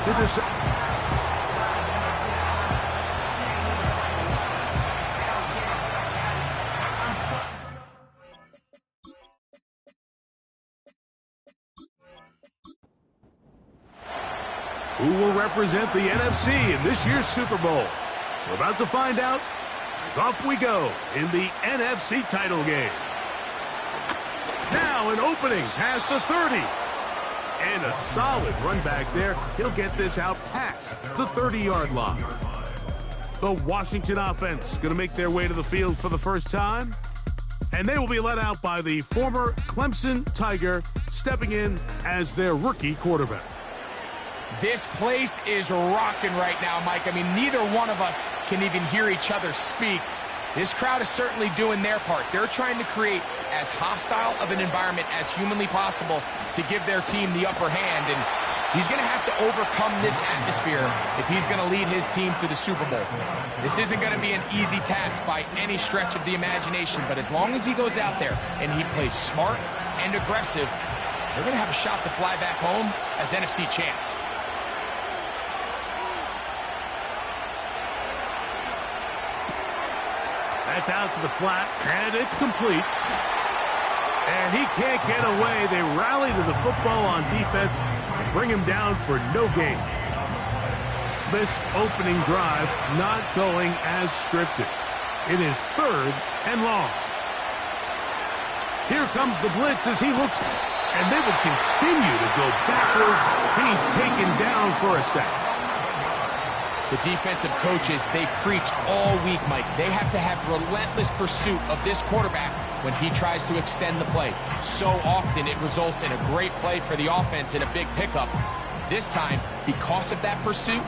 to decide. Who will represent the NFC in this year's Super Bowl? We're about to find out as off we go in the NFC title game. Now an opening past the 30. And a solid run back there. He'll get this out past the 30-yard line. The Washington offense going to make their way to the field for the first time. And they will be led out by the former Clemson Tiger stepping in as their rookie quarterback. This place is rocking right now, Mike. I mean, neither one of us can even hear each other speak. This crowd is certainly doing their part. They're trying to create as hostile of an environment as humanly possible to give their team the upper hand. And he's going to have to overcome this atmosphere if he's going to lead his team to the Super Bowl. This isn't going to be an easy task by any stretch of the imagination, but as long as he goes out there and he plays smart and aggressive, they're going to have a shot to fly back home as NFC champs. That's out to the flat, and it's complete. And he can't get away. They rally to the football on defense and bring him down for no gain. This opening drive not going as scripted. It is 3rd and long. Here comes the blitz as he looks, and they will continue to go backwards. He's taken down for a sack. The defensive coaches, they preached all week, Mike. They have to have relentless pursuit of this quarterback when he tries to extend the play. So often it results in a great play for the offense and a big pickup. This time, because of that pursuit,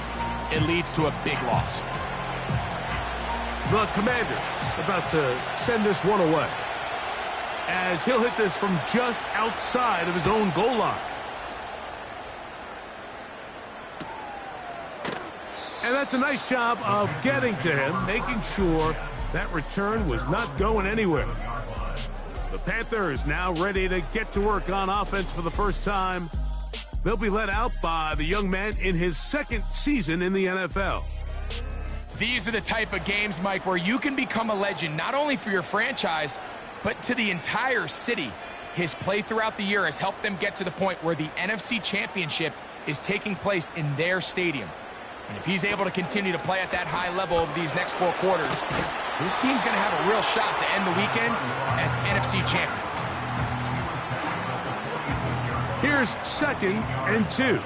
it leads to a big loss. The Commanders about to send this one away, as he'll hit this from just outside of his own goal line. And that's a nice job of getting to him, making sure that return was not going anywhere. The Panthers now ready to get to work on offense for the first time. They'll be led out by the young man in his 2nd season in the NFL. These are the type of games, Mike, where you can become a legend, not only for your franchise, but to the entire city. His play throughout the year has helped them get to the point where the NFC Championship is taking place in their stadium. And if he's able to continue to play at that high level over these next 4 quarters, his team's going to have a real shot to end the weekend as NFC champions. Here's 2nd and 2.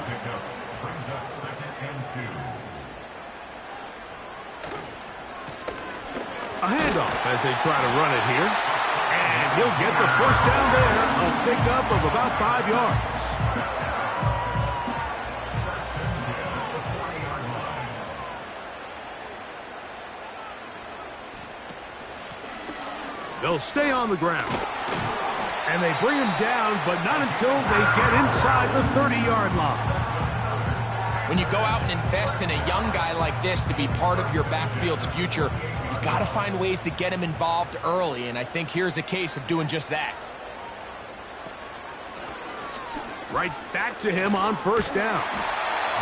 A handoff as they try to run it here. And he'll get the first down there, a pickup of about 5 yards. They'll stay on the ground. And they bring him down, but not until they get inside the 30-yard line. When you go out and invest in a young guy like this to be part of your backfield's future, you got to find ways to get him involved early, and I think here's a case of doing just that. Right back to him on 1st down.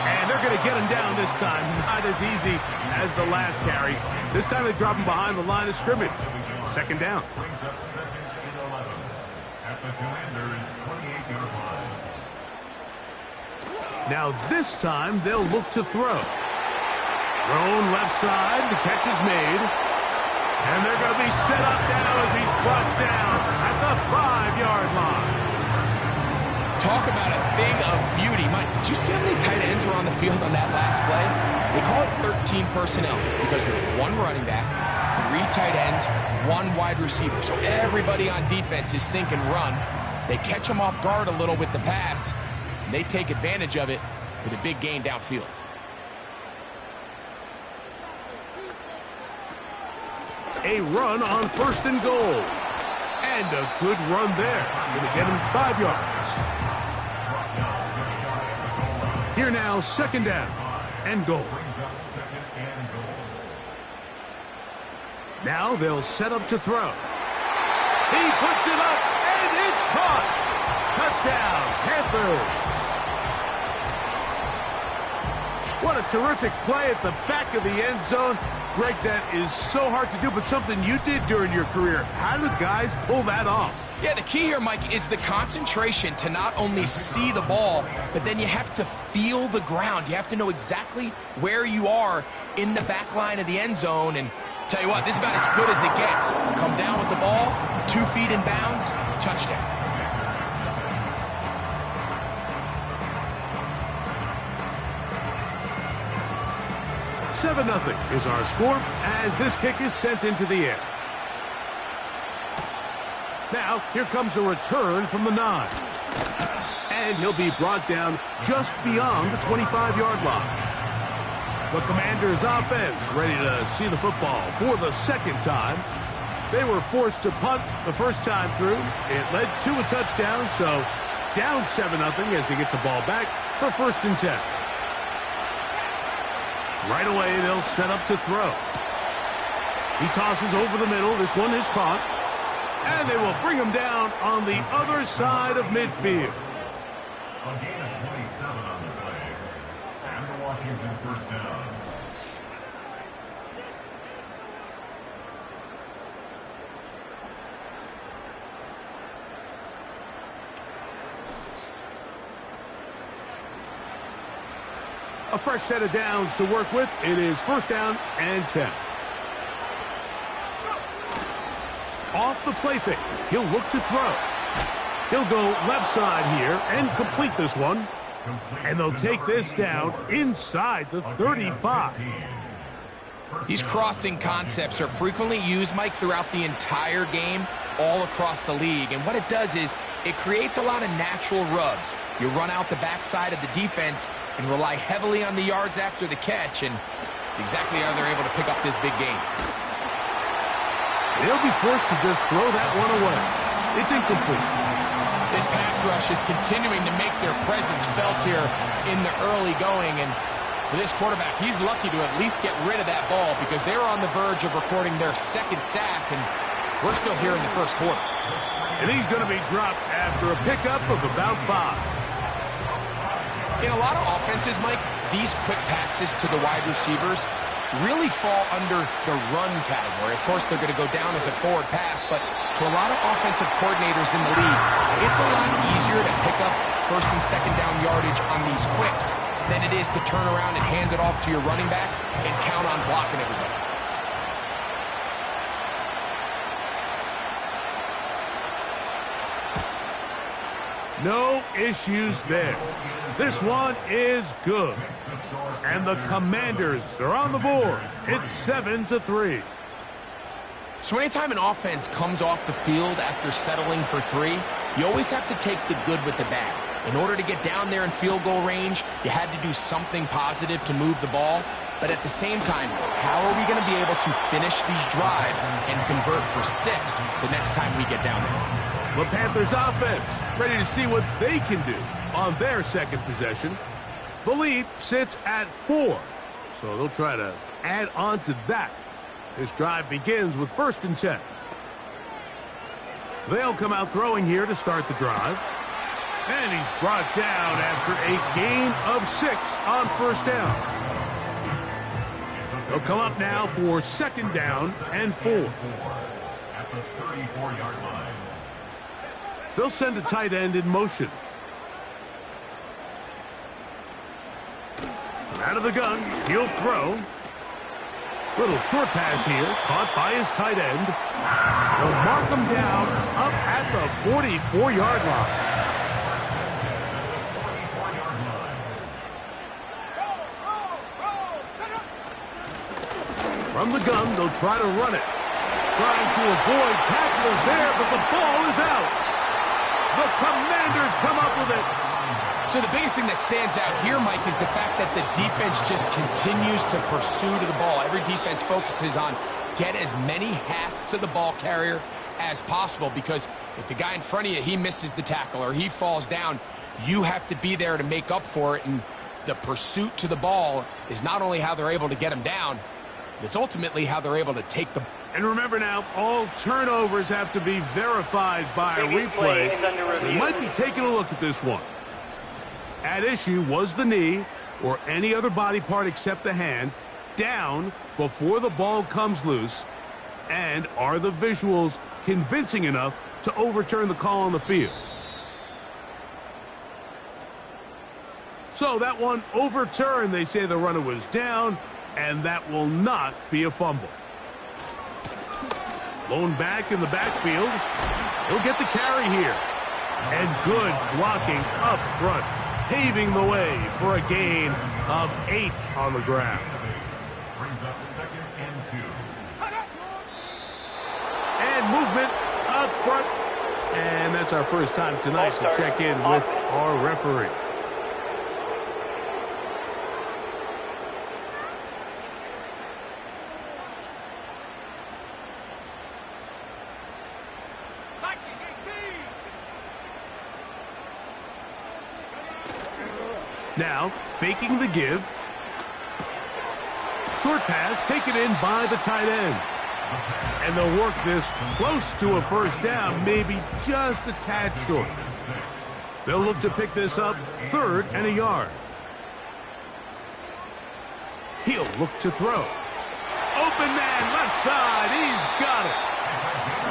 And they're going to get him down this time. Not as easy as the last carry. This time they drop him behind the line of scrimmage. 2nd down. Now this time they'll look to throw. Thrown left side. The catch is made. And they're going to be set up now as he's brought down at the 5-yard line. Talk about a thing of beauty. Mike, did you see how many tight ends were on the field on that last play? They call it 13 personnel because there's 1 running back, 3 tight ends, 1 wide receiver. So everybody on defense is thinking run. They catch them off guard a little with the pass, and they take advantage of it with a big gain downfield. A run on 1st and goal. And a good run there. Going to get him 5 yards. Here now, 2nd down and goal. Now they'll set up to throw. He puts it up, and it's caught. Touchdown, Panthers. What a terrific play at the back of the end zone. Greg, that is so hard to do, but something you did during your career. How do guys pull that off? Yeah, the key here, Mike, is the concentration to not only see the ball, but then you have to feel the ground. You have to know exactly where you are in the back line of the end zone. And tell you what, this is about as good as it gets. Come down with the ball, 2 feet in bounds, touchdown. 7-0 is our score as this kick is sent into the air. Now, here comes a return from the 9. And he'll be brought down just beyond the 25-yard line. The Commanders' offense ready to see the football for the second time. They were forced to punt the first time through. It led to a touchdown, so down 7-0 as they get the ball back for 1st and 10. Right away, they'll set up to throw. He tosses over the middle. This one is caught. And they will bring him down on the other side of midfield. A gain of 27 on the play. And the Washington first down. A fresh set of downs to work with. It is 1st down and 10. Off the play fake. He'll look to throw. He'll go left side here and complete this one. And they'll take this down inside the 35. These crossing concepts are frequently used, Mike, throughout the entire game, all across the league. And what it does is it creates a lot of natural rubs. You run out the backside of the defense and rely heavily on the yards after the catch, and it's exactly how they're able to pick up this big game. They'll be forced to just throw that one away. It's incomplete. This pass rush is continuing to make their presence felt here in the early going, and for this quarterback, he's lucky to at least get rid of that ball because they're on the verge of recording their 2nd sack, and we're still here in the 1st quarter. And he's going to be dropped after a pickup of about 5. In a lot of offenses, Mike, these quick passes to the wide receivers really fall under the run category. Of course, they're going to go down as a forward pass, but to a lot of offensive coordinators in the league, it's a lot easier to pick up 1st and 2nd down yardage on these quicks than it is to turn around and hand it off to your running back and count on blocking everybody. No issues there. This one is good. And the Commanders are on the board. It's 7-3. So anytime an offense comes off the field after settling for 3, you always have to take the good with the bad. In order to get down there in field goal range, you had to do something positive to move the ball. But at the same time, how are we going to be able to finish these drives and convert for 6 the next time we get down there? The Panthers offense ready to see what they can do on their 2nd possession. The lead sits at 4, so they'll try to add on to that. This drive begins with 1st and 10. They'll come out throwing here to start the drive. And he's brought down after a gain of 6 on 1st down. They'll come up now for 2nd down and 4. At the 34-yard line. They'll send a tight end in motion. Out of the gun, he'll throw. Little short pass here, caught by his tight end. They'll mark him down up at the 44-yard line. From the gun, they'll try to run it. Trying to avoid tacklers there, but the ball is out. The Commanders come up with it. So the biggest thing that stands out here, Mike, is the fact that the defense just continues to pursue to the ball. Every defense focuses on get as many hats to the ball carrier as possible, because if the guy in front of you, he misses the tackle or he falls down, you have to be there to make up for it. And the pursuit to the ball is not only how they're able to get him down, it's ultimately how they're able to take the... And remember now, all turnovers have to be verified by a replay. They might be taking a look at this one. At issue was the knee, or any other body part except the hand down before the ball comes loose? And are the visuals convincing enough to overturn the call on the field? So that one overturned. They say the runner was down, and that will not be a fumble. Blown back in the backfield. He'll get the carry here. And good blocking up front, paving the way for a gain of 8 on the ground. Brings up 2nd and 2. And movement up front. And that's our first time tonight to check in with our referee. Now, faking the give. Short pass taken in by the tight end. And they'll work this close to a first down, maybe just a tad short. They'll look to pick this up 3rd and a yard. He'll look to throw. Open man, left side, he's got it.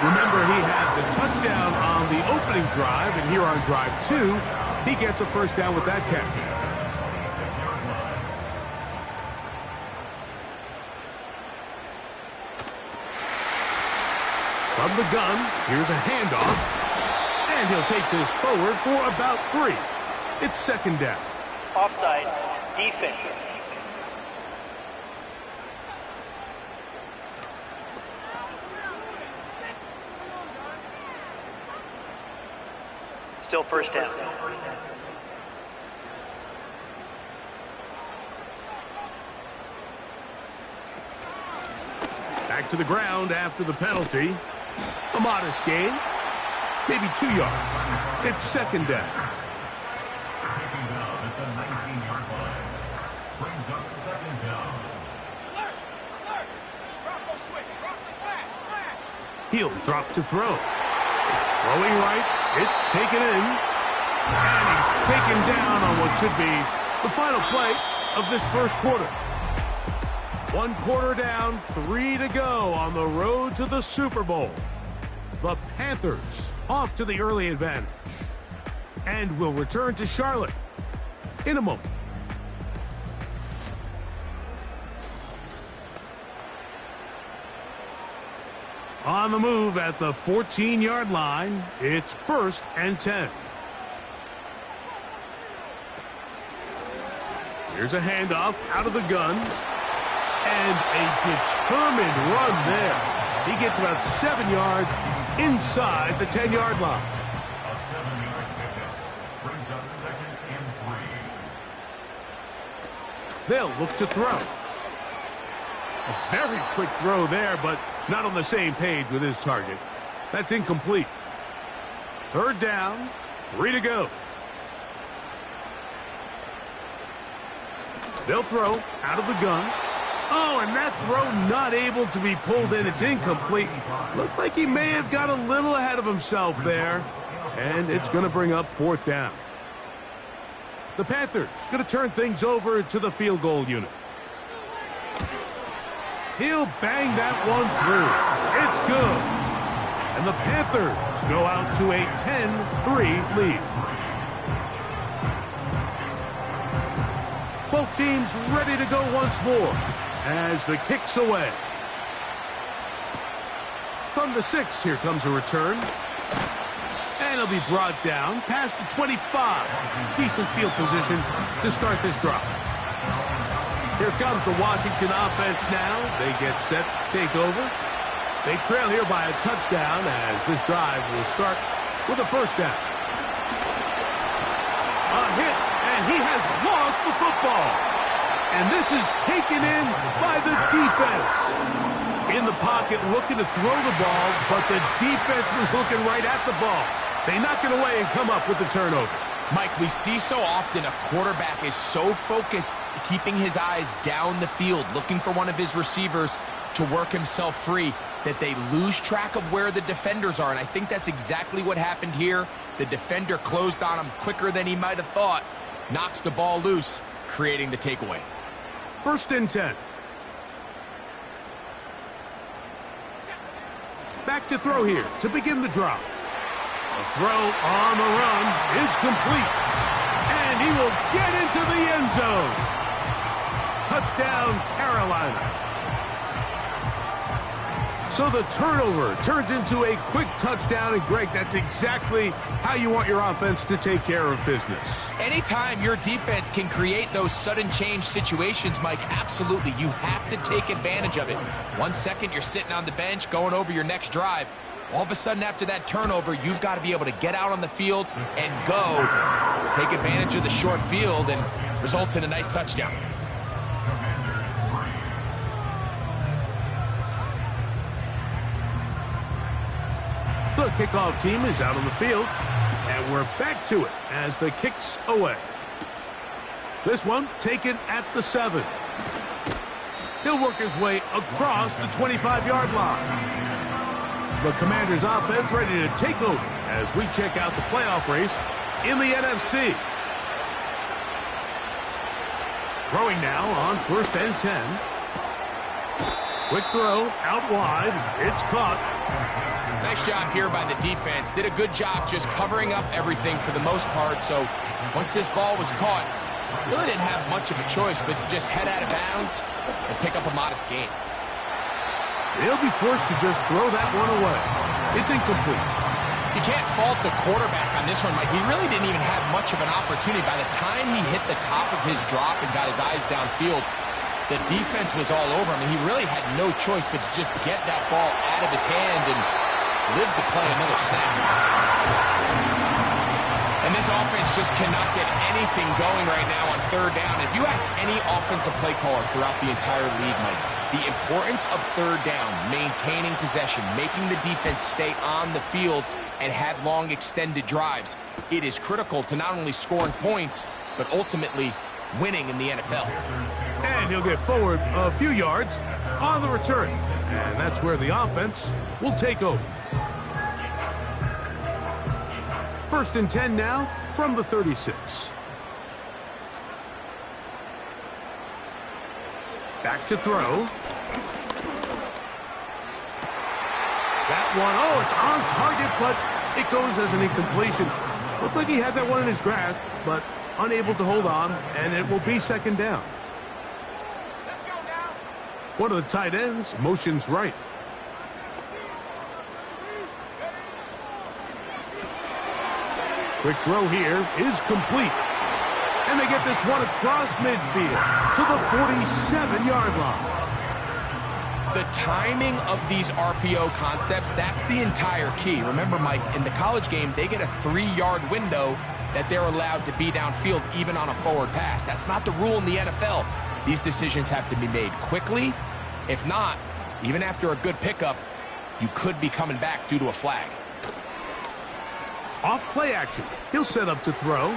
Remember, he had the touchdown on the opening drive, and here on drive 2, he gets a first down with that catch. From the gun, here's a handoff, and he'll take this forward for about 3. It's 2nd down. Offside, defense. Still first down. Back to the ground after the penalty. A modest gain, maybe 2 yards. It's 2nd down. Taking down at the 19-yard line. Brings up 2nd down. He'll drop to throw. Throwing right, it's taken in. And he's taken down on what should be the final play of this first quarter. 1 quarter down, 3 to go on the road to the Super Bowl. The Panthers off to the early advantage. And will return to Charlotte in a moment. On the move at the 14-yard line, it's 1st and 10. Here's a handoff out of the gun. And a determined run there. He gets about 7 yards inside the 10-yard line. A 7-yard pickup. Brings up 2nd and 3. They'll look to throw. A very quick throw there, but not on the same page with his target. That's incomplete. 3rd down, 3 to go. They'll throw out of the gun. Oh, and that throw not able to be pulled in. It's incomplete. Looked like he may have got a little ahead of himself there. And it's going to bring up 4th down. The Panthers going to turn things over to the field goal unit. He'll bang that one through. It's good. And the Panthers go out to a 10-3 lead. Both teams ready to go once more as the kick's away. From the 6, here comes a return. And he'll be brought down past the 25. Decent field position to start this drive. Here comes the Washington offense now. They get set to take over. They trail here by a touchdown as this drive will start with a first down. A hit, and he has lost the football. And this is taken in by the defense. In the pocket looking to throw the ball, but the defense was looking right at the ball. They knock it away and come up with the turnover. Mike, we see so often a quarterback is so focused, keeping his eyes down the field, looking for one of his receivers to work himself free, that they lose track of where the defenders are. And I think that's exactly what happened here. The defender closed on him quicker than he might have thought, knocks the ball loose, creating the takeaway. 1st and 10. Back to throw here to begin the drive. The throw on the run is complete. And he will get into the end zone. Touchdown, Carolina. So the turnover turns into a quick touchdown. And, Greg, that's exactly how you want your offense to take care of business. Anytime your defense can create those sudden change situations, Mike, absolutely, you have to take advantage of it. 1 second, you're sitting on the bench going over your next drive. All of a sudden, after that turnover, you've got to be able to get out on the field and go. Take advantage of the short field and results in a nice touchdown. The kickoff team is out on the field, and we're back to it as the kick's away. This one taken at the 7. He'll work his way across the 25-yard line. The Commanders' offense ready to take over as we check out the playoff race in the NFC. Throwing now on 1st and 10. Quick throw out wide. It's caught. Nice job here by the defense. Did a good job just covering up everything for the most part. So once this ball was caught, really didn't have much of a choice but to just head out of bounds and pick up a modest gain. They'll be forced to just throw that one away. It's incomplete. You can't fault the quarterback on this one, Mike. He really didn't even have much of an opportunity. By the time he hit the top of his drop and got his eyes downfield, the defense was all over him, and he really had no choice but to just get that ball out of his hand and live to play another snap. And this offense just cannot get anything going right now on 3rd down. If you ask any offensive play caller throughout the entire league, Mike, the importance of 3rd down, maintaining possession, making the defense stay on the field and have long extended drives, it is critical to not only scoring points, but ultimately winning in the NFL. And he'll get forward a few yards on the return. And that's where the offense will take over. 1st and 10 now from the 36. Back to throw. That one, oh, it's on target, but it goes as an incompletion. Looked like he had that one in his grasp, but unable to hold on, and it will be 2nd down. One of the tight ends motions right. Quick throw here is complete. And they get this one across midfield to the 47-yard line. The timing of these RPO concepts, that's the entire key. Remember, Mike, in the college game, they get a 3-yard window that they're allowed to be downfield even on a forward pass. That's not the rule in the NFL. These decisions have to be made quickly. If not, even after a good pickup, you could be coming back due to a flag. Off play action. He'll set up to throw.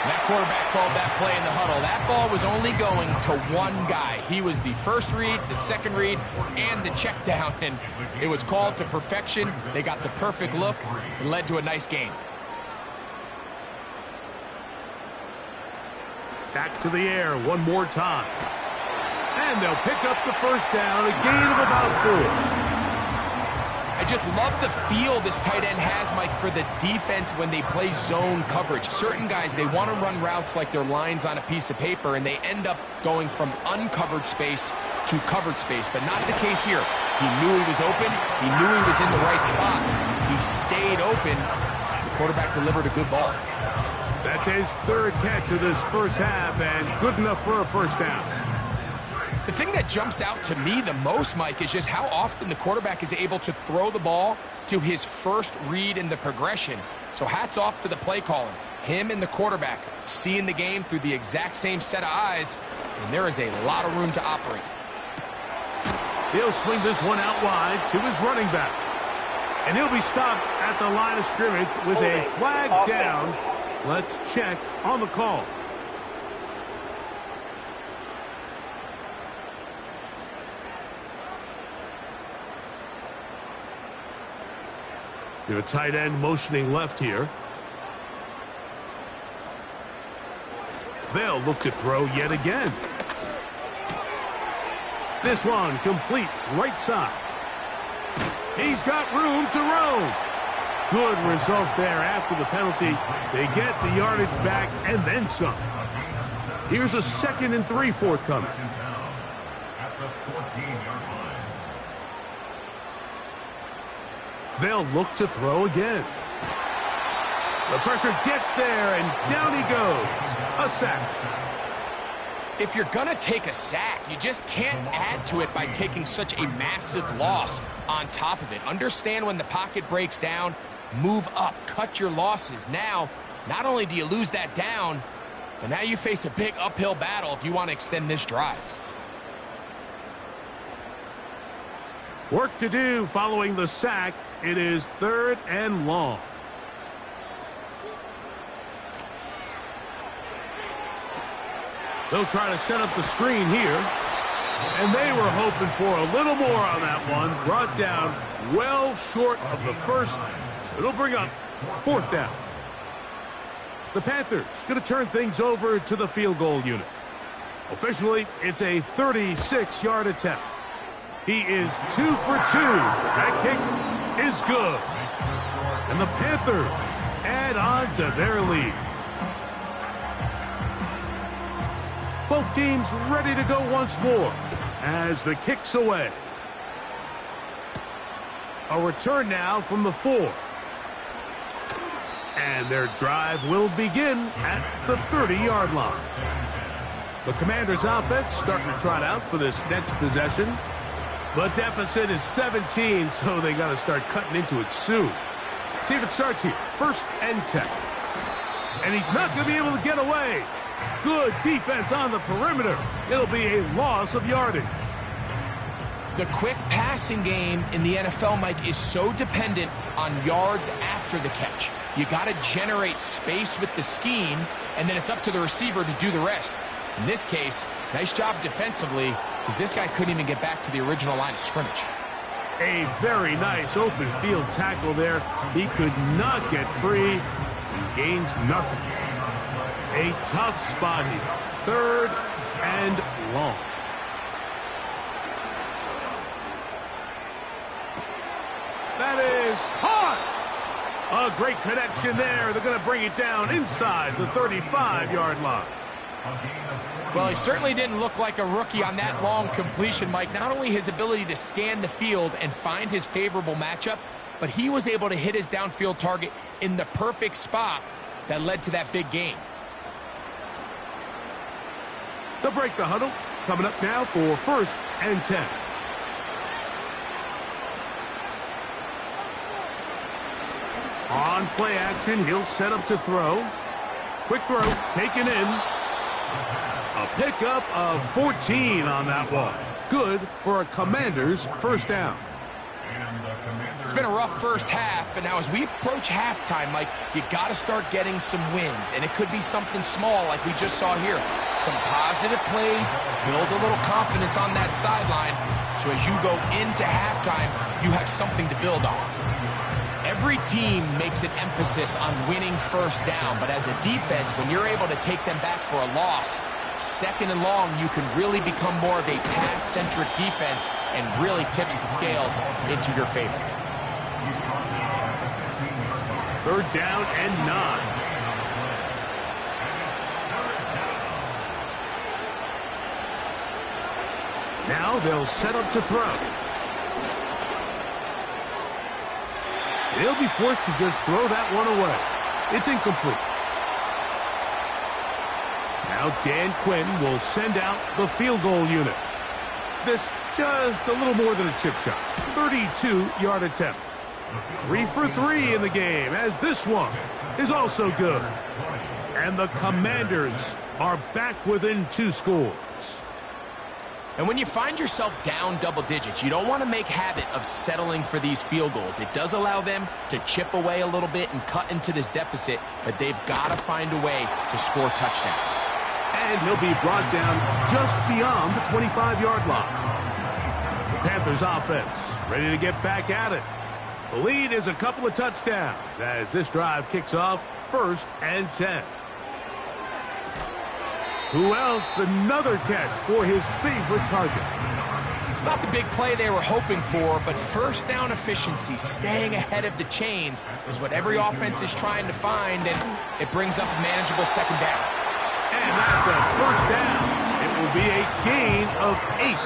That quarterback called that play in the huddle. That ball was only going to one guy. He was the first read, the second read, and the check down, and it was called to perfection. They got the perfect look and led to a nice gain. Back to the air one more time. And they'll pick up the 1st down, a gain of about 4. I just love the feel this tight end has, Mike, for the defense when they play zone coverage. Certain guys, they want to run routes like they're lines on a piece of paper, and they end up going from uncovered space to covered space, but not the case here. He knew he was open. He knew he was in the right spot. He stayed open. The quarterback delivered a good ball. That's his 3rd catch of this 1st half, and good enough for a 1st down. The thing that jumps out to me the most, Mike, is just how often the quarterback is able to throw the ball to his first read in the progression. So hats off to the play caller. Him and the quarterback seeing the game through the exact same set of eyes, and there is a lot of room to operate. He'll swing this one out wide to his running back. And he'll be stopped at the line of scrimmage with a flag down. Let's check on the call. The tight end motioning left here. They'll look to throw yet again. This one complete right side. He's got room to roam. Good result there after the penalty. They get the yardage back and then some. Here's a 2nd and 3 forthcoming. At the 14-yard line. They'll look to throw again. The pressure gets there, and down he goes. A sack. If you're going to take a sack, you just can't add to it by taking such a massive loss on top of it. Understand when the pocket breaks down, move up, cut your losses. Now, not only do you lose that down, but now you face a big uphill battle if you want to extend this drive. Work to do following the sack. It is 3rd and long. They'll try to set up the screen here. And they were hoping for a little more on that one. Brought down well short of the first. So it'll bring up 4th down. The Panthers going to turn things over to the field goal unit. Officially, it's a 36-yard attempt. He is 2 for 2. That kick is good. And the Panthers add on to their lead. Both teams ready to go once more as the kick's away. A return now from the 4. And their drive will begin at the 30-yard line. The Commanders' offense starting to trot out for this next possession. The deficit is 17, so they got to start cutting into it soon. See if it starts here. 1st and 10. And he's not going to be able to get away. Good defense on the perimeter. It'll be a loss of yardage. The quick passing game in the NFL, Mike, is so dependent on yards after the catch. You got to generate space with the scheme, and then it's up to the receiver to do the rest. In this case, nice job defensively, because this guy couldn't even get back to the original line of scrimmage. A very nice open field tackle there. He could not get free. He gains nothing. A tough spot here. 3rd and long. That is hot. A great connection there. They're going to bring it down inside the 35-yard line. Well, he certainly didn't look like a rookie on that long completion, Mike. Not only his ability to scan the field and find his favorable matchup, but he was able to hit his downfield target in the perfect spot that led to that big gain. They'll break the huddle. Coming up now for 1st and 10. On play action, he'll set up to throw. Quick throw, taken in. A pickup of 14 on that one. Good for a Commanders' 1st down. It's been a rough first half, but now as we approach halftime, Mike, you got to start getting some wins, and it could be something small like we just saw here. Some positive plays, build a little confidence on that sideline, so as you go into halftime, you have something to build on. Every team makes an emphasis on winning 1st down, but as a defense, when you're able to take them back for a loss, 2nd and long, you can really become more of a pass-centric defense and really tips the scales into your favor. 3rd down and 9. Now they'll set up to throw. They'll be forced to just throw that one away. It's incomplete. Now Dan Quinn will send out the field goal unit. This just a little more than a chip shot. 32-yard attempt. 3 for 3 in the game, as this one is also good. And the Commanders are back within 2 scores. And when you find yourself down double digits, you don't want to make habit of settling for these field goals. It does allow them to chip away a little bit and cut into this deficit, but they've got to find a way to score touchdowns. And he'll be brought down just beyond the 25-yard line. The Panthers offense ready to get back at it. The lead is a couple of touchdowns as this drive kicks off 1st and 10. Who else? Another catch for his favorite target. It's not the big play they were hoping for, but first down efficiency, staying ahead of the chains, is what every offense is trying to find, and it brings up a manageable second down. And that's a first down. It will be a gain of 8.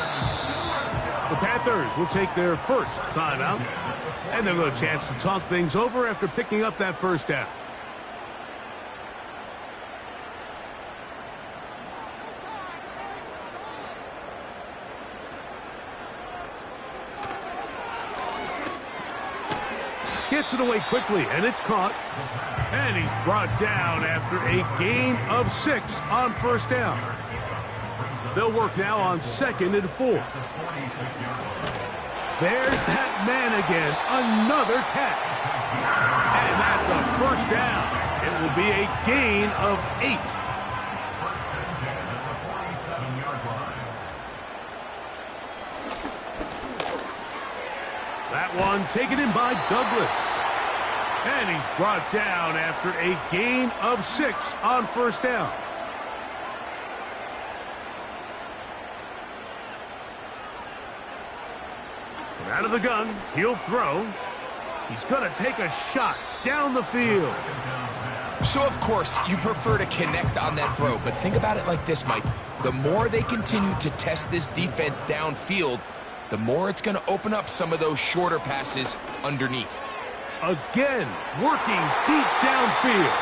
The Panthers will take their first timeout, and they'll have a chance to talk things over after picking up that first down. Gets it away quickly, and it's caught. And he's brought down after a gain of 6 on first down. They'll work now on 2nd and 4. There's that man again. Another catch. And that's a first down. It will be a gain of 8. That one taken in by Douglas. And he's brought down after a gain of 6 on first down. From out of the gun, he'll throw. He's going to take a shot down the field. So, of course, you prefer to connect on that throw, but think about it like this, Mike. The more they continue to test this defense downfield, the more it's going to open up some of those shorter passes underneath. Again, working deep downfield.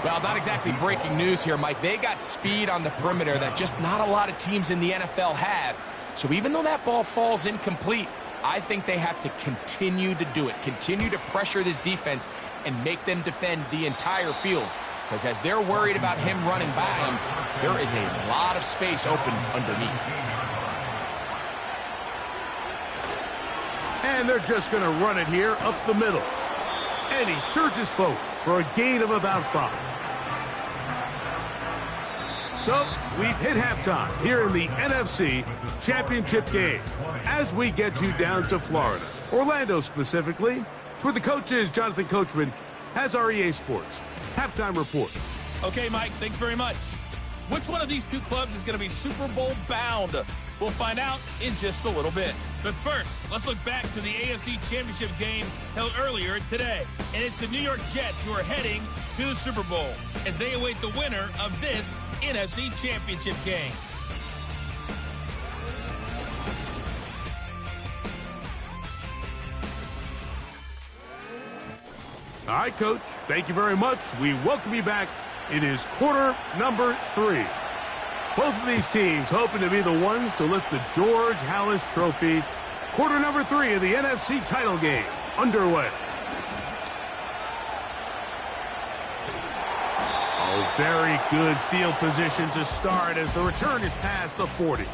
Well, not exactly breaking news here, Mike. They got speed on the perimeter that just not a lot of teams in the NFL have. So even though that ball falls incomplete, I think they have to continue to do it, continue to pressure this defense and make them defend the entire field. Because as they're worried about him running by him, there is a lot of space open underneath. And they're just going to run it here up the middle. And he surges forward for a gain of about 5. So we've hit halftime here in the NFC Championship game as we get you down to Florida, Orlando specifically, where the coach is Jonathan Coachman has our EA Sports halftime report. Okay, Mike, thanks very much. Which one of these two clubs is going to be Super Bowl bound? We'll find out in just a little bit. But first, let's look back to the AFC Championship game held earlier today. And it's the New York Jets who are heading to the Super Bowl as they await the winner of this NFC Championship game. All right, Coach, thank you very much. We welcome you back. It is quarter number 3. Both of these teams hoping to be the ones to lift the George Halas Trophy. Quarter number 3 of the NFC title game underway. Oh, very good field position to start as the return is past the 40.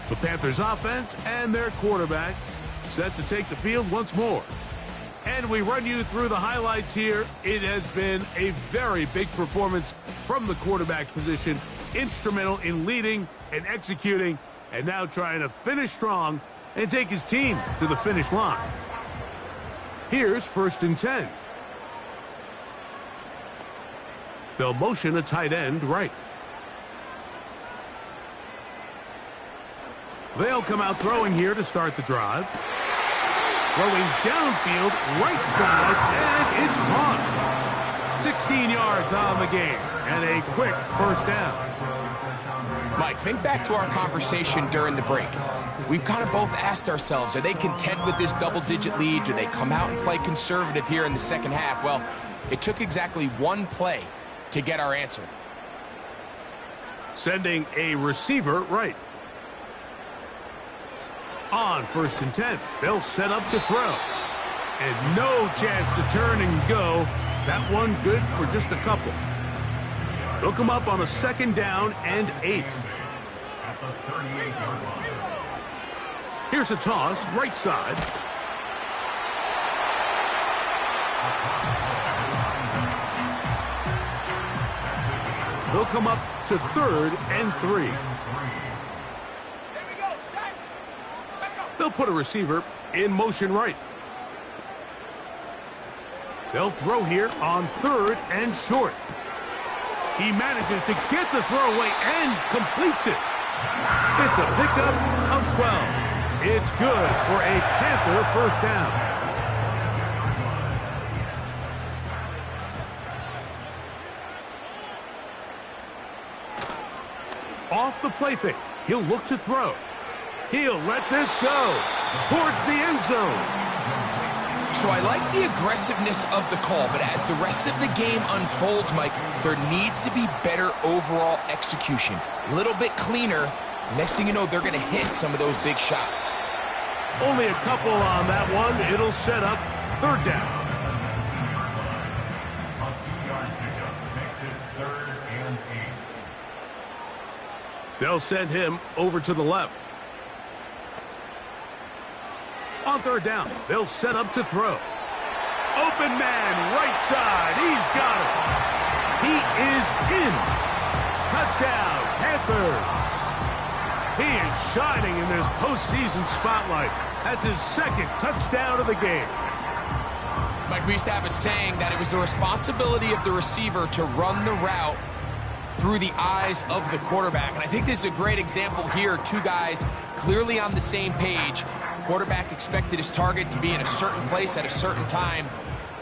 The Panthers offense and their quarterback set to take the field once more. And we run you through the highlights here. It has been a very big performance from the quarterback position. Instrumental in leading and executing, and now trying to finish strong and take his team to the finish line. Here's 1st and 10. They'll motion a tight end right. They'll come out throwing here to start the drive. Throwing downfield, right side, and it's caught. 16 yards on the game, and a quick first down. Mike, think back to our conversation during the break. We've kind of both asked ourselves, are they content with this double-digit lead? Do they come out and play conservative here in the second half? Well, it took exactly one play to get our answer. Sending a receiver right. On 1st and 10, they'll set up to throw. And no chance to turn and go. That one good for just a couple. They'll come up on a 2nd down and 8. Here's a toss, right side. They'll come up to 3rd and 3. They'll put a receiver in motion right. They'll throw here on 3rd and short. He manages to get the throw away and completes it. It's a pickup of 12. It's good for a Panther first down. Off the play fake, he'll look to throw. He'll let this go towards the end zone. So I like the aggressiveness of the call, but as the rest of the game unfolds, Mike, there needs to be better overall execution. A little bit cleaner. Next thing you know, they're going to hit some of those big shots. Only a couple on that one. It'll set up 3rd down. A 2-yard pickup makes it 3rd and 8. They'll send him over to the left. On 3rd down, they'll set up to throw. Open man, right side. He's got it. He is in. Touchdown, Panthers. He is shining in this postseason spotlight. That's his 2nd touchdown of the game. Mike, we used to have a saying that it was the responsibility of the receiver to run the route through the eyes of the quarterback. And I think this is a great example here. 2 guys clearly on the same page. Quarterback expected his target to be in a certain place at a certain time.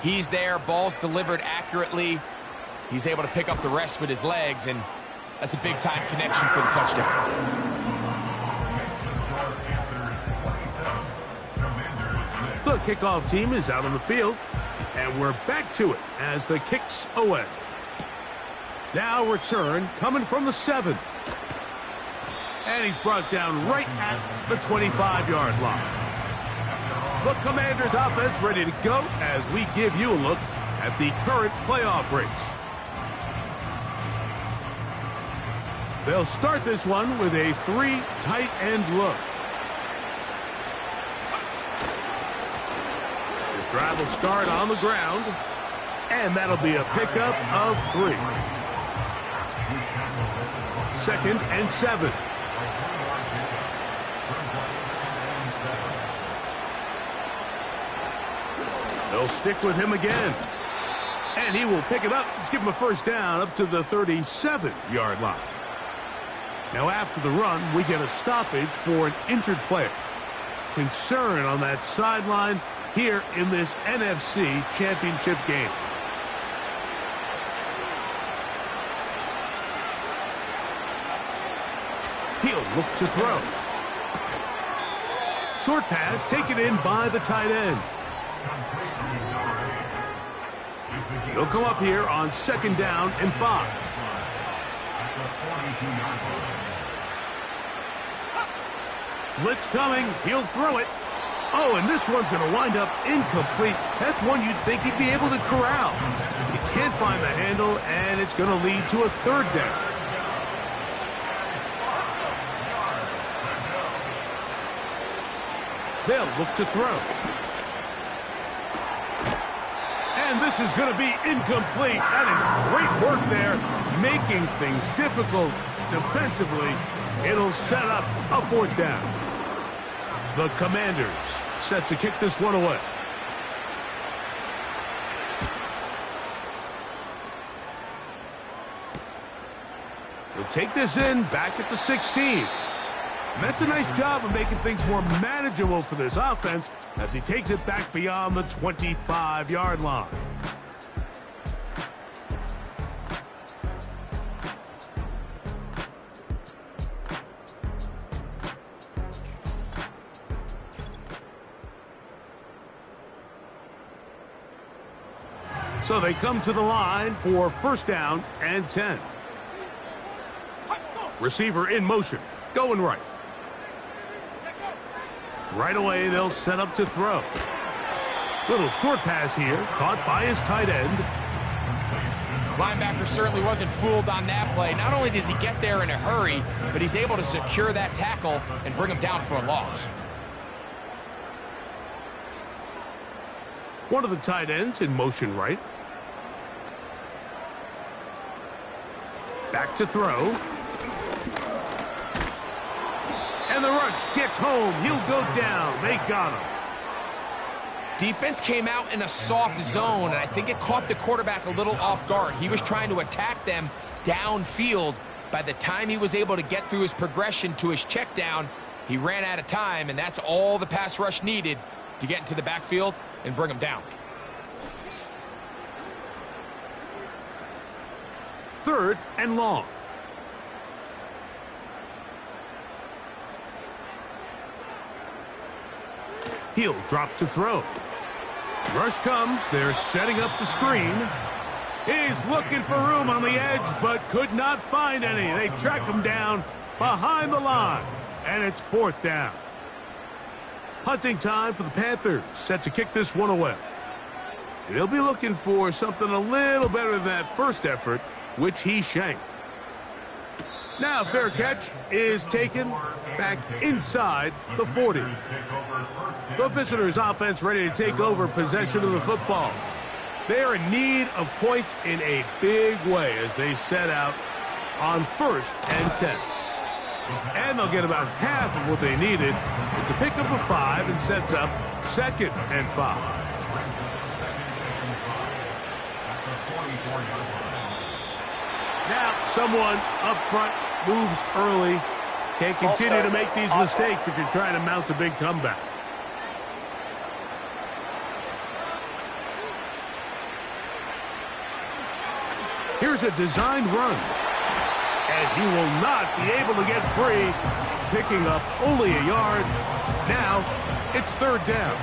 He's there, ball's delivered accurately. He's able to pick up the rest with his legs, and that's a big-time connection for the touchdown. The kickoff team is out on the field, and we're back to it as the kick's away. Now return coming from the 7. And he's brought down right at the 25-yard line. The Commanders' offense ready to go as we give you a look at the current playoff race. They'll start this one with a 3 tight end look. This drive will start on the ground, and that'll be a pickup of 3. 2nd and 7. They'll stick with him again. And he will pick it up. Let's give him a first down up to the 37-yard line. Now after the run, we get a stoppage for an injured player. Concern on that sideline here in this NFC Championship game. He'll look to throw. Short pass taken in by the tight end. He'll come up here on 2nd down and 5. Blitz coming. He'll throw it. Oh, and this one's going to wind up incomplete. That's one you'd think he'd be able to corral. He can't find the handle, and it's going to lead to a 3rd down. They'll look to throw. And this is going to be incomplete. That is great work there, making things difficult defensively. It'll set up a 4th down. The Commanders set to kick this one away. He'll take this in back at the 16. And that's a nice job of making things more manageable for this offense as he takes it back beyond the 25-yard line. So they come to the line for first down and 10. Receiver in motion, going right. Right away, they'll set up to throw. Little short pass here, caught by his tight end. Linebacker certainly wasn't fooled on that play. Not only does he get there in a hurry, but he's able to secure that tackle and bring him down for a loss. One of the tight ends in motion right. Back to throw. And the rush gets home. He'll go down. They got him. Defense came out in a soft zone, and I think it caught the quarterback a little off guard. He was trying to attack them downfield. By the time he was able to get through his progression to his check down, he ran out of time, and that's all the pass rush needed to get into the backfield and bring him down. 3rd and long. He'll drop to throw. Rush comes. They're setting up the screen. He's looking for room on the edge, but could not find any. They track him down behind the line, and it's 4th down. Punting time for the Panthers, set to kick this one away. And he'll be looking for something a little better than that first effort, which he shanked. Now, fair catch is taken back inside the 40. The visitors' offense ready to take over possession of the football. They are in need of points in a big way as they set out on 1st and 10. And they'll get about half of what they needed. It's a pickup of 5 and sets up 2nd and 5. Now, someone up front moves early. Can't continue to make these mistakes if you're trying to mount a big comeback. Here's a designed run. And he will not be able to get free, picking up only a yard. Now, it's 3rd down.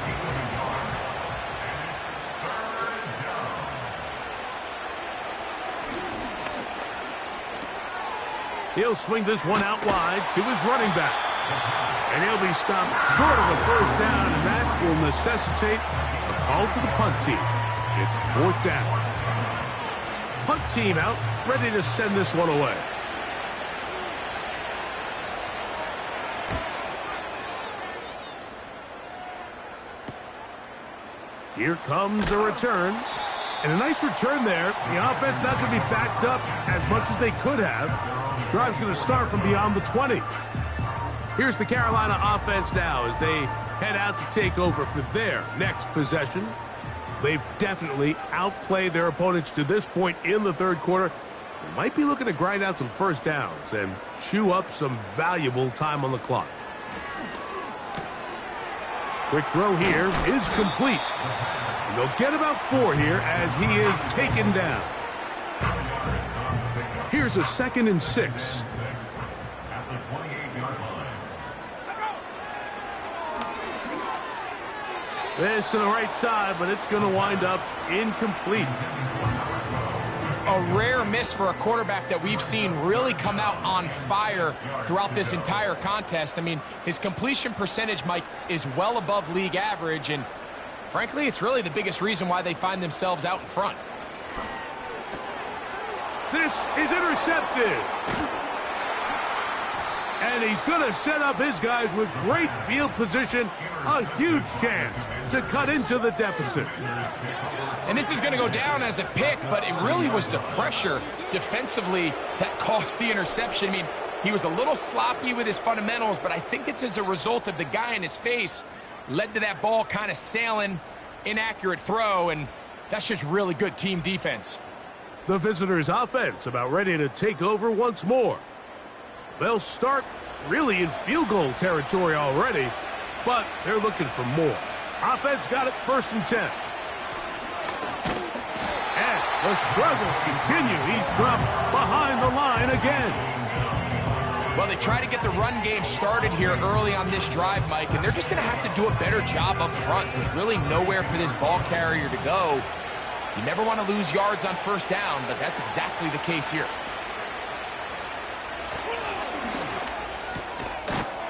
He'll swing this one out wide to his running back. And he'll be stopped short of a 1st down, and that will necessitate a call to the punt team. It's 4th down. Punt team out, ready to send this one away. Here comes a return. And a nice return there. The offense not going to be backed up as much as they could have. Drive's going to start from beyond the 20. Here's the Carolina offense now as they head out to take over for their next possession. They've definitely outplayed their opponents to this point in the 3rd quarter. They might be looking to grind out some 1st downs and chew up some valuable time on the clock. Quick throw here is complete. And they'll get about 4 here as he is taken down. Here's a 2nd and 6. At the 28-yard line. This to the right side, but it's going to wind up incomplete. A rare miss for a quarterback that we've seen really come out on fire throughout this entire contest. I mean, his completion percentage, Mike, is well above league average, and frankly, it's really the biggest reason why they find themselves out in front. This is intercepted. And he's going to set up his guys with great field position. A huge chance to cut into the deficit. And this is going to go down as a pick, but it really was the pressure defensively that caused the interception. I mean, he was a little sloppy with his fundamentals, but I think it's as a result of the guy in his face led to that ball kind of sailing, inaccurate throw, and that's just really good team defense. The visitors' offense about ready to take over once more. They'll start really in field goal territory already, but they're looking for more. Offense got it 1st and 10. And the struggles continue. He's dropped behind the line again. Well, they try to get the run game started here early on this drive, Mike, and they're just going to have to do a better job up front. There's really nowhere for this ball carrier to go. You never want to lose yards on 1st down, but that's exactly the case here.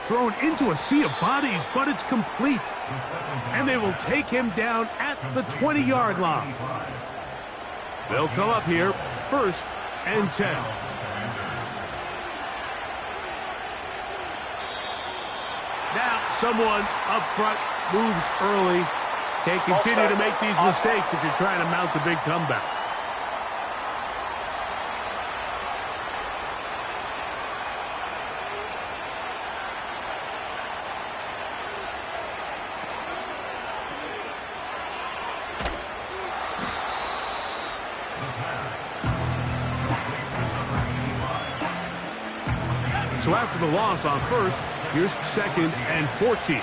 Thrown into a sea of bodies, but it's complete. And they will take him down at the 20-yard line. They'll come up here 1st and 10. Now someone up front moves early. Can't continue to make these mistakes if you're trying to mount a big comeback. So after the loss on first, here's 2nd and 14.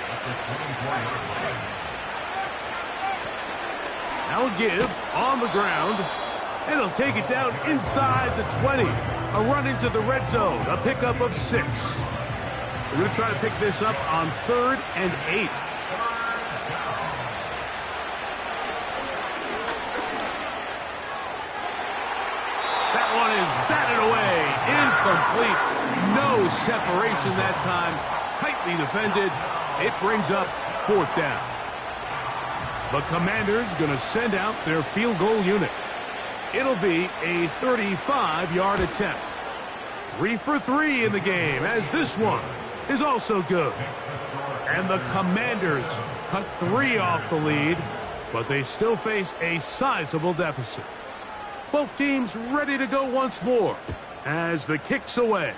Now a give on the ground, and he'll take it down inside the 20. A run into the red zone, a pickup of 6. We're going to try to pick this up on 3rd and 8. That one is batted away, incomplete. No separation that time, tightly defended. It brings up 4th down. The Commanders going to send out their field goal unit. It'll be a 35-yard attempt. 3 for 3 in the game, as this one is also good. And the Commanders cut 3 off the lead, but they still face a sizable deficit. Both teams ready to go once more as the kick's away.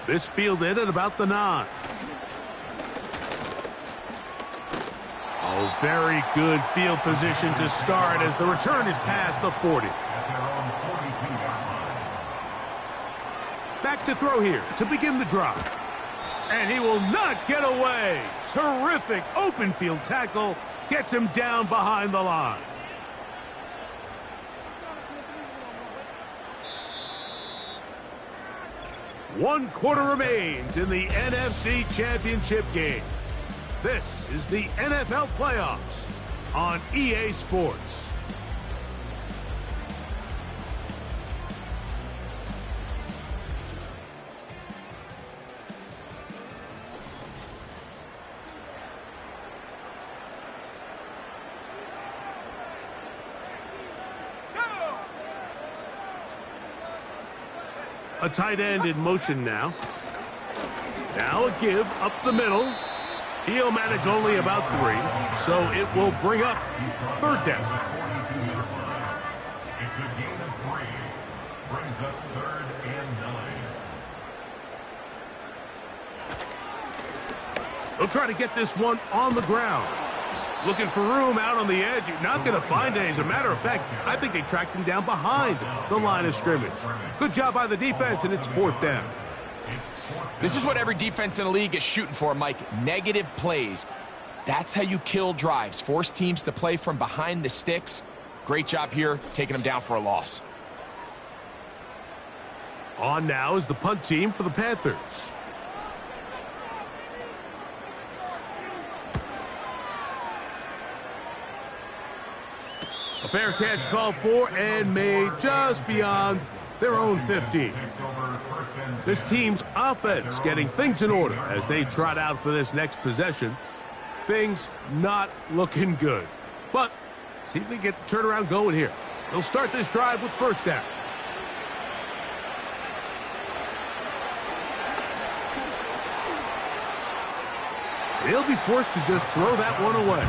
This fielded at about the 9. Oh, very good field position to start as the return is past the 40. Back to throw here to begin the drive. And he will not get away. Terrific open field tackle. Gets him down behind the line. One quarter remains in the NFC Championship game. This is the NFL playoffs on EA Sports. A tight end in motion now. Now a give up the middle. He'll manage only about 3, so it will bring up 3rd down. It's a gain of 3. Brings up 3rd and 9. They'll try to get this one on the ground. Looking for room out on the edge. You're not going to find it. As a matter of fact, I think they tracked him down behind the line of scrimmage. Good job by the defense, and it's 4th down. This is what every defense in the league is shooting for, Mike. Negative plays. That's how you kill drives. Force teams to play from behind the sticks. Great job here, taking them down for a loss. On now is the punt team for the Panthers. A fair catch called for and made just beyond their own 15. This team's offense getting things in order as they trot out for this next possession. Things not looking good. But see if they get the turnaround going here. They'll start this drive with 1st down. They'll be forced to just throw that one away.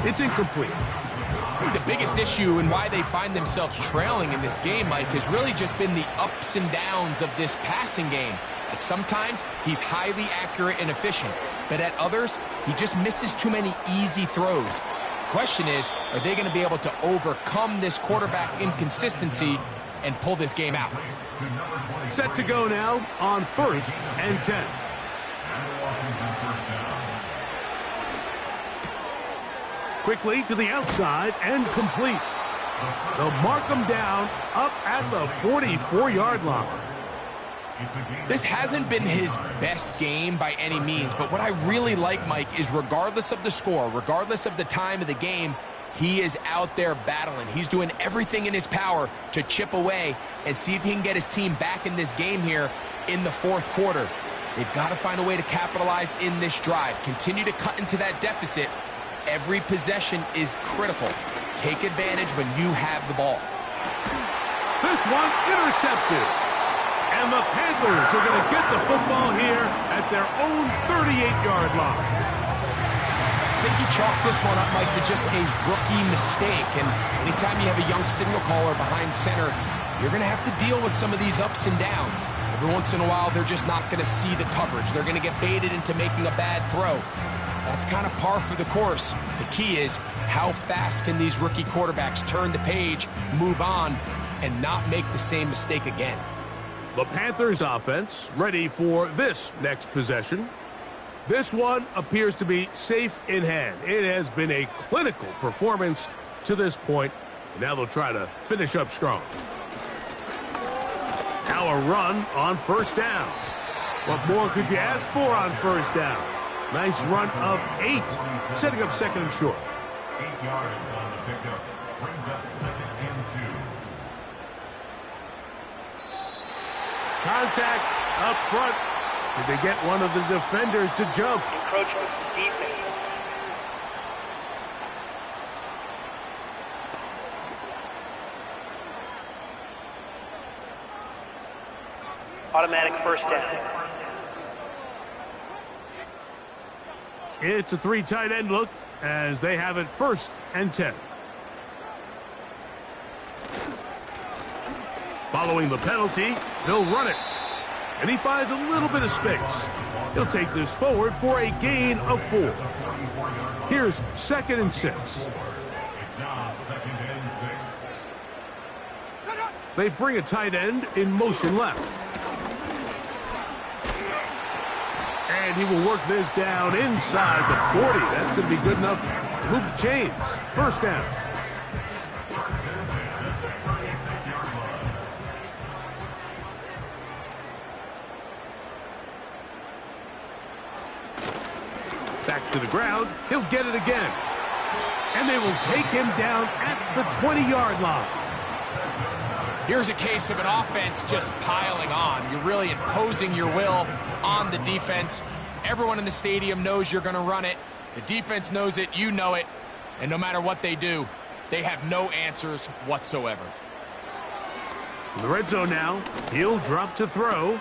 It's incomplete. I think the biggest issue and why they find themselves trailing in this game, Mike, has really just been the ups and downs of this passing game. At sometimes, he's highly accurate and efficient, but at others, he just misses too many easy throws. Question is, are they going to be able to overcome this quarterback inconsistency and pull this game out? Set to go now on 1st and 10. Quickly to the outside and complete. They'll mark him down up at the 44-yard line. This hasn't been his best game by any means, but what I really like, Mike, is regardless of the score, regardless of the time of the game, he is out there battling. He's doing everything in his power to chip away and see if he can get his team back in this game here in the 4th quarter. They've got to find a way to capitalize in this drive. Continue to cut into that deficit. Every possession is critical. Take advantage when you have the ball. This one intercepted. And the Panthers are going to get the football here at their own 38-yard line. I think you chalk this one up, Mike, to just a rookie mistake. And anytime you have a young signal caller behind center, you're going to have to deal with some of these ups and downs. Every once in a while, they're just not going to see the coverage. They're going to get baited into making a bad throw. That's kind of par for the course. The key is how fast can these rookie quarterbacks turn the page, move on, and not make the same mistake again. The Panthers offense ready for this next possession. This one appears to be safe in hand. It has been a clinical performance to this point. Now they'll try to finish up strong. Now a run on first down. What more could you ask for on first down? Nice run of 8, setting up second and short. 8 yards on the pickup. Brings up second and 2. Contact up front. Did they get one of the defenders to jump? Encroachment defense. Automatic first down. It's a 3 tight end look as they have it first and 10. Following the penalty, they'll run it. And he finds a little bit of space. He'll take this forward for a gain of 4. Here's second and 6. It's now second and 6. They bring a tight end in motion left. And he will work this down inside the 40. That's going to be good enough to move the chains. First down. Back to the ground. He'll get it again. And they will take him down at the 20-yard line. Here's a case of an offense just piling on. You're really imposing your will on the defense. Everyone in the stadium knows you're going to run it. The defense knows it. You know it. And no matter what they do, they have no answers whatsoever. In the red zone now, he'll drop to throw.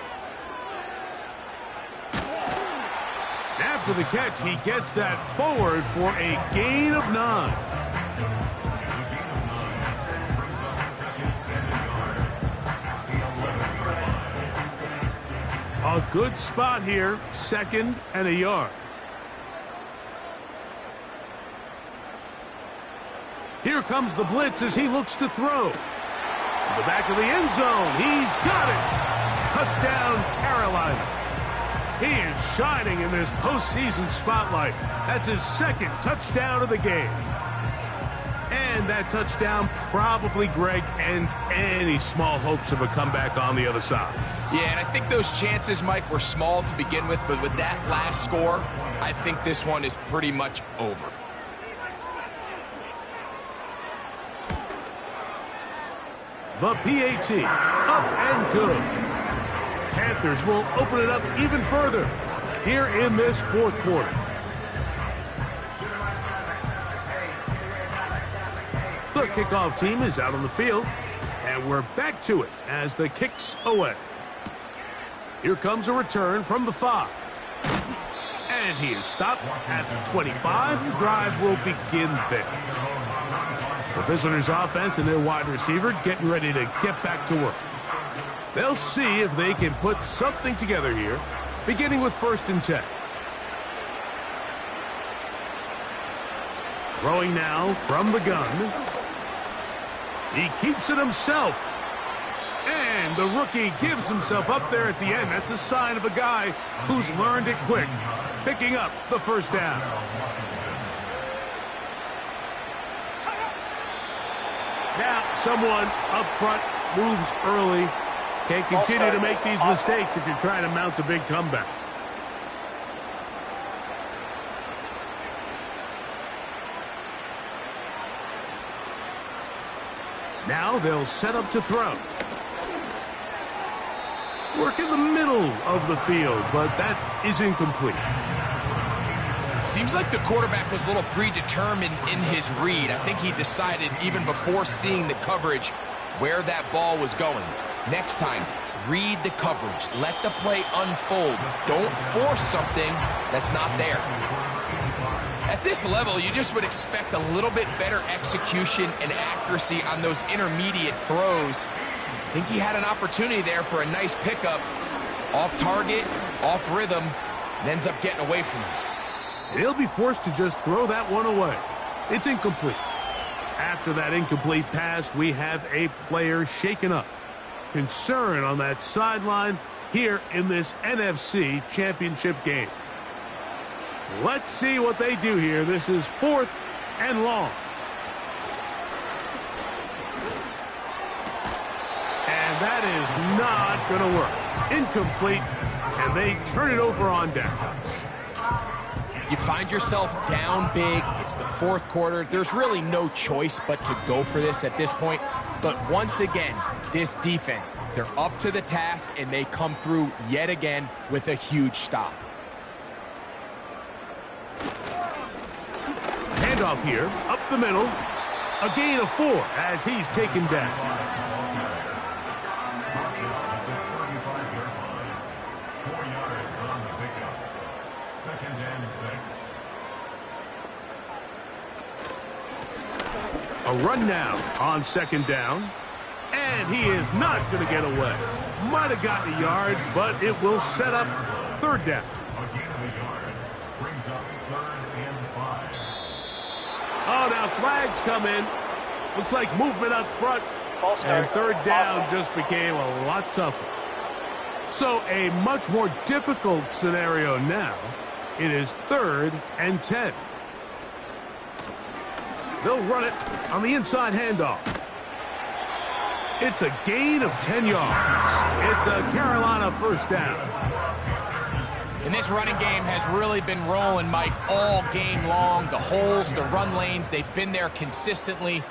After the catch, he gets that forward for a gain of 9. A good spot here, second and a yard. Here comes the blitz as he looks to throw. To the back of the end zone. He's got it. Touchdown, Carolina. He is shining in this postseason spotlight. That's his second touchdown of the game. And that touchdown probably, Greg, ends any small hopes of a comeback on the other side. Yeah, and I think those chances, Mike, were small to begin with, but with that last score, I think this one is pretty much over. The PAT, up and good. Panthers will open it up even further here in this fourth quarter. The kickoff team is out on the field, and we're back to it as the kick's away. Here comes a return from the 5. And he is stopped at the 25. The drive will begin there. The visitors' offense and their wide receiver getting ready to get back to work. They'll see if they can put something together here, beginning with first and 10. Throwing now from the gun. He keeps it himself. And the rookie gives himself up there at the end. That's a sign of a guy who's learned it quick, picking up the first down. Now, someone up front moves early. Can't continue to make these mistakes if you're trying to mount a big comeback. Now they'll set up to throw. Work in the middle of the field, but that is incomplete. Seems like the quarterback was a little predetermined in his read. I think he decided even before seeing the coverage where that ball was going. Next time, read the coverage. Let the play unfold. Don't force something that's not there. At this level, you just would expect a little bit better execution and accuracy on those intermediate throws. I think he had an opportunity there for a nice pickup. Off target, off rhythm, and ends up getting away from him. He'll be forced to just throw that one away. It's incomplete. After that incomplete pass, we have a player shaken up. concern on that sideline here in this NFC Championship game. Let's see what they do here. This is 4th and long. And that is not going to work. Incomplete, and they turn it over on downs. You find yourself down big. It's the 4th quarter. There's really no choice but to go for this at this point. But once again, this defense, they're up to the task, and they come through yet again with a huge stop. Handoff here, up the middle. A gain of 4 as he's taken down. A run now on 2nd down. And he is not going to get away. Might have gotten a yard, but it will set up 3rd down. Oh, now flags come in. Looks like movement up front. And 3rd down just became a lot tougher. So a much more difficult scenario now. It is 3rd and 10. They'll run it on the inside handoff. It's a gain of 10 yards. It's a Carolina 1st down. And this running game has really been rolling, Mike, all game long. The holes, the run lanes, they've been there consistently.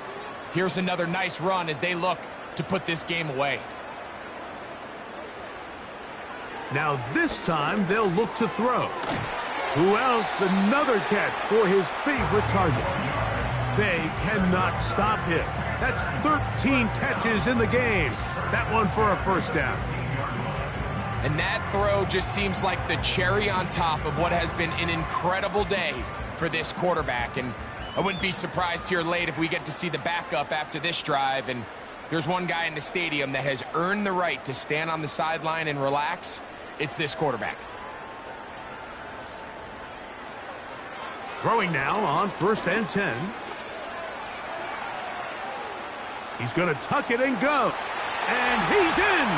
Here's another nice run as they look to put this game away. Now this time they'll look to throw. Who else? Another catch for his favorite target. They cannot stop him. That's 13 catches in the game. That one for a 1st down. And that throw just seems like the cherry on top of what has been an incredible day for this quarterback. And I wouldn't be surprised here late if we get to see the backup after this drive. And there's one guy in the stadium that has earned the right to stand on the sideline and relax. It's this quarterback. Throwing now on 1st and 10. He's going to tuck it and go. And he's in.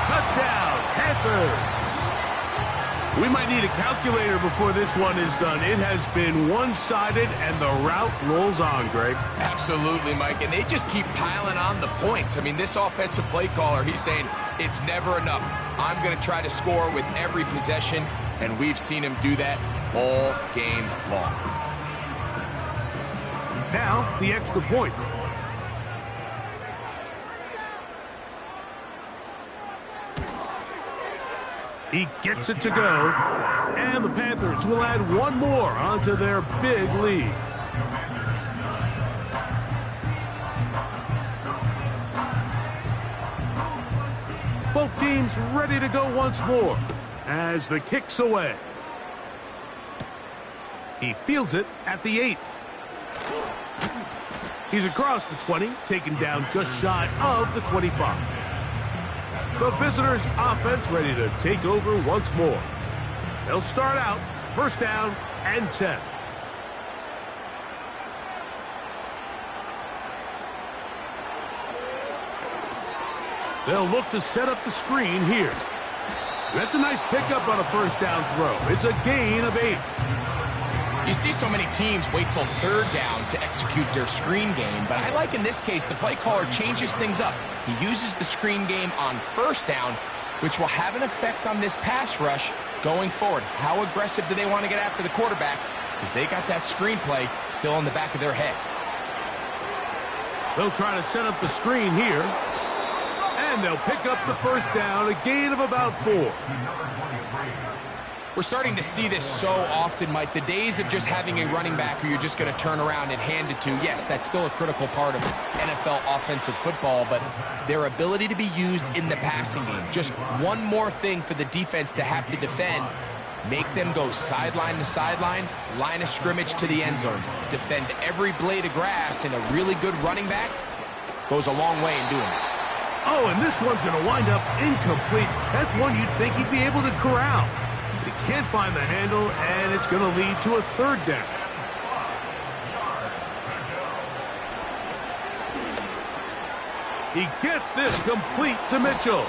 Touchdown, Panthers. We might need a calculator before this one is done. It has been one-sided, and the route rolls on, Greg. Absolutely, Mike. And they just keep piling on the points. I mean, this offensive play caller, he's saying it's never enough. I'm going to try to score with every possession, and we've seen him do that all game long. Now, the extra point. He gets it to go, and the Panthers will add one more onto their big lead. Both teams ready to go once more as the kick's away. He fields it at the 8. He's across the 20, taken down just shy of the 25. The visitors' offense ready to take over once more. They'll start out 1st down and 10. They'll look to set up the screen here. That's a nice pickup on a 1st down throw. It's a gain of 8. You see so many teams wait till 3rd down to execute their screen game, but I like in this case the play caller changes things up. He uses the screen game on 1st down, which will have an effect on this pass rush going forward. How aggressive do they want to get after the quarterback? Because they got that screen play still in the back of their head. They'll try to set up the screen here. And they'll pick up the 1st down, a gain of about 4. We're starting to see this so often, Mike. The days of just having a running back who you're just going to turn around and hand it to, yes, that's still a critical part of NFL offensive football, but their ability to be used in the passing game, just one more thing for the defense to have to defend, make them go sideline to sideline, line of scrimmage to the end zone, defend every blade of grass, and a really good running back goes a long way in doing it. Oh, and this one's going to wind up incomplete. That's one you'd think he'd be able to corral. He can't find the handle, and it's going to lead to a 3rd down. He gets this complete to Mitchell.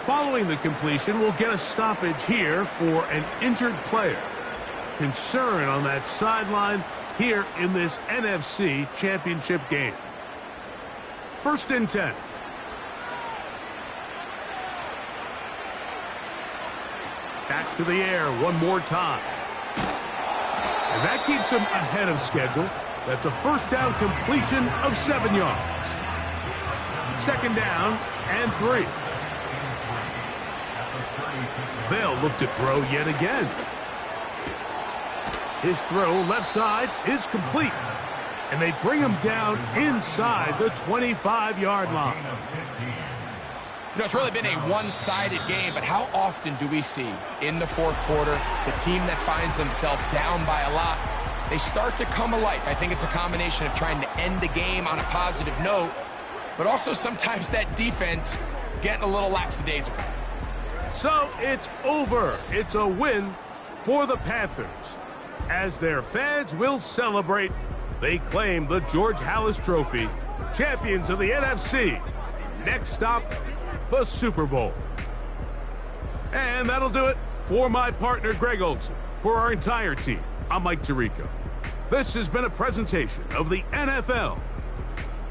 Following the completion, we'll get a stoppage here for an injured player. Concern on that sideline here in this NFC Championship game. 1st and 10. Back to the air one more time. And that keeps him ahead of schedule. That's a 1st down completion of 7 yards. 2nd down and 3. They'll look to throw yet again. His throw left side is complete. And they bring him down inside the 25-yard line. You know, it's really been a one-sided game, but how often do we see in the 4th quarter the team that finds themselves down by a lot, they start to come alive? I think it's a combination of trying to end the game on a positive note, but also sometimes that defense getting a little lackadaisical. So it's over. It's a win for the Panthers. As their fans will celebrate, they claim the George Halas Trophy, champions of the NFC. Next stop, the Super Bowl. And that'll do it for my partner, Greg Olson. For our entire team, I'm Mike Tirico. This has been a presentation of the NFL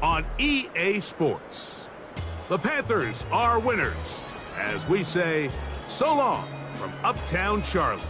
on EA Sports. The Panthers are winners, as we say, so long from Uptown Charlotte.